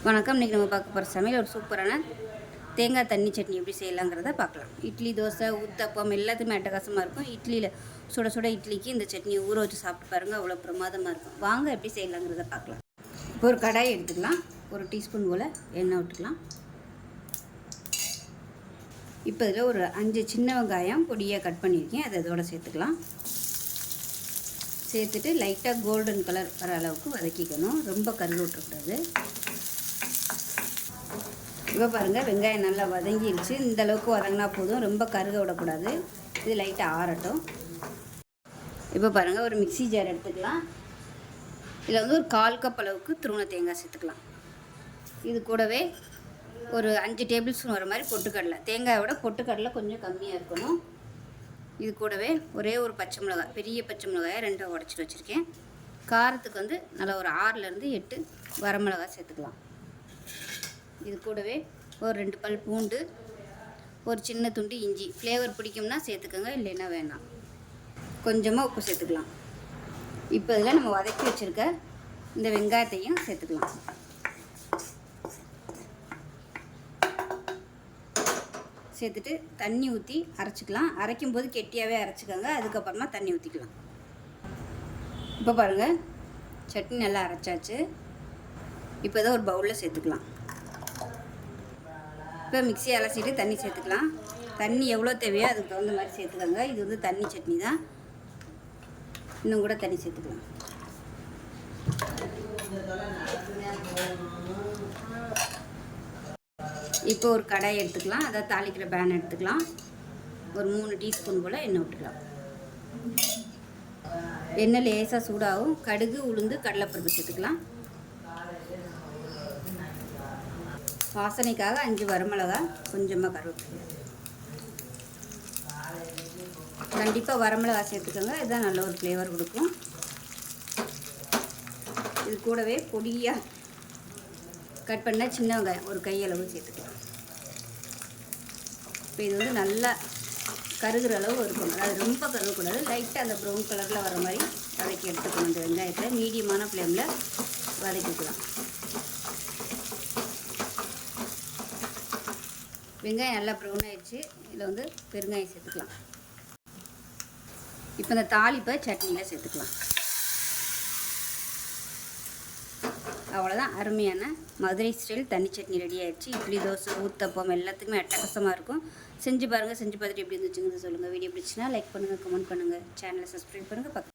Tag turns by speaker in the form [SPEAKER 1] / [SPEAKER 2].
[SPEAKER 1] வணக்கம். இன்றைக்கி நம்ம பார்க்க போகிற சமையல் ஒரு சூப்பரான தேங்காய் தண்ணி சட்னி எப்படி செய்யலாங்கிறத பார்க்கலாம். இட்லி, தோசை, ஊத்தப்பம் எல்லாத்துக்குமே அட்டகாசமாக இருக்கும். இட்லியில் சுட சுட இட்லிக்கு இந்த சட்னியை ஊற வச்சு சாப்பிட்டு பாருங்கள், அவ்வளோ பிரமாதமாக இருக்கும். வாங்க எப்படி செய்யலாங்கிறத பார்க்கலாம். இப்போ ஒரு கடாய் எடுத்துக்கலாம். ஒரு டீஸ்பூன் போல் எண்ணெய் விட்டுக்கலாம். இப்போ இதில் ஒரு 5 சின்ன வெங்காயம் பொடியாக கட் பண்ணியிருக்கேன், அதை இதோட சேர்த்துக்கலாம். சேர்த்துட்டு லைட்டாக கோல்டன் கலர் வர அளவுக்கு வதக்கிக்கணும். ரொம்ப கருக விட்டுறக்கூடாது. இப்போ பாருங்கள், வெங்காயம் நல்லா வதங்கிடுச்சு. இந்த அளவுக்கு வதங்கினா போதும், ரொம்ப கருக விடக்கூடாது. இது லைட்டாக ஆறட்டும். இப்போ பாருங்கள், ஒரு மிக்ஸி ஜார் எடுத்துக்கலாம். இதில் வந்து ஒரு 1/4 கப் அளவுக்கு துருவன தேங்காய் சேர்த்துக்கலாம். இது கூடவே ஒரு 5 டேபிள் ஸ்பூன் வர மாதிரி பொட்டுக்கடலை. தேங்காயோட பொட்டுக்கடலை கொஞ்சம் கம்மியாக இருக்கணும். இது கூடவே ஒரே ஒரு பச்சை மிளகாய், பெரிய பச்சை மிளகாயை 2 உடச்சிட்டு வச்சுருக்கேன். காரத்துக்கு வந்து நல்லா ஒரு 6லேருந்து 8 வரமிளகாய் சேர்த்துக்கலாம். இது கூடவே ஒரு 2 பல் பூண்டு, ஒரு சின்ன துண்டு இஞ்சி. ஃப்ளேவர் பிடிக்கும்னா சேர்த்துக்கோங்க, இல்லைன்னா வேண்டாம். கொஞ்சமாக உப்பு சேர்த்துக்கலாம். இப்போ இதில் நம்ம வதக்கி வச்சுருக்க இந்த வெங்காயத்தையும் சேர்த்துக்கலாம். சேர்த்துட்டு தண்ணி ஊற்றி அரைச்சிக்கலாம். அரைக்கும்போது கெட்டியாகவே அரைச்சிக்கோங்க, அதுக்கப்புறமா தண்ணி ஊற்றிக்கலாம். இப்போ பாருங்கள், சட்னி நல்லா அரைச்சாச்சு. இப்போ இதை ஒரு பவுலில் சேர்த்துக்கலாம். இப்போ மிக்ஸி அலசிட்டு தண்ணி சேர்த்துக்கலாம். தண்ணி எவ்வளோ தேவையோ அதுக்கு தகுந்த மாதிரி சேர்த்துக்கோங்க. இது வந்து தண்ணி சட்னி தான், இன்னும் கூட தண்ணி சேர்த்துக்கலாம். இப்போ ஒரு கடாய் எடுத்துக்கலாம். அதை தாளிக்கிற பேன் எடுத்துக்கலாம். ஒரு 3 டீஸ்பூன் போல் எண்ணெய் விட்டுக்கலாம். எண்ணெய் லேசாக சூடாகும். கடுகு, உளுந்து, கடலைப்பருப்பு சேர்த்துக்கலாம். வாசனைக்காக 5 வரமிளகாய், கொஞ்சமாக கருவேப்பிலை. கண்டிப்பாக வரமிளகாய் சேர்த்துக்கோங்க, இதுதான் நல்ல ஒரு ஃப்ளேவர் கொடுக்கும். இது கூடவே பொடியாக கட் பண்ண சின்ன வெங்காயம் ஒரு கையளவு சேர்த்துக்கலாம். இப்போ இது வந்து நல்லா கருகிற அளவு இருக்கணும். அது ரொம்ப கருகக்கூடாது, லைட்டாக அந்த ப்ரௌன் கலரில் வர மாதிரி வதக்கி எடுத்துக்கணும். இந்த வெங்காயத்தை மீடியமான ஃப்ளேமில் வதக்கிக்கலாம். வெங்காயம் நல்லா ப்ரௌன் ஆகிடுச்சு. இதில் வந்து பெருங்காயம் சேர்த்துக்கலாம். இப்போ இந்த தாளிப்பை சட்னியில் சேர்த்துக்கலாம். அவ்வளோதான், அருமையான மதுரை ஸ்டைல் தண்ணி சட்னி ரெடி ஆகிடுச்சு. இட்லி, தோசை, ஊத்தப்பம் எல்லாத்துக்குமே அட்டகாசமாக இருக்கும். செஞ்சு பாருங்கள். செஞ்சு பார்த்துட்டு எப்படி இருந்துச்சுங்கிறது சொல்லுங்கள். வீடியோ பிடிச்சினா லைக் பண்ணுங்கள், கமெண்ட் பண்ணுங்கள், சேனலை சப்ஸ்கிரைப் பண்ணுங்கள்.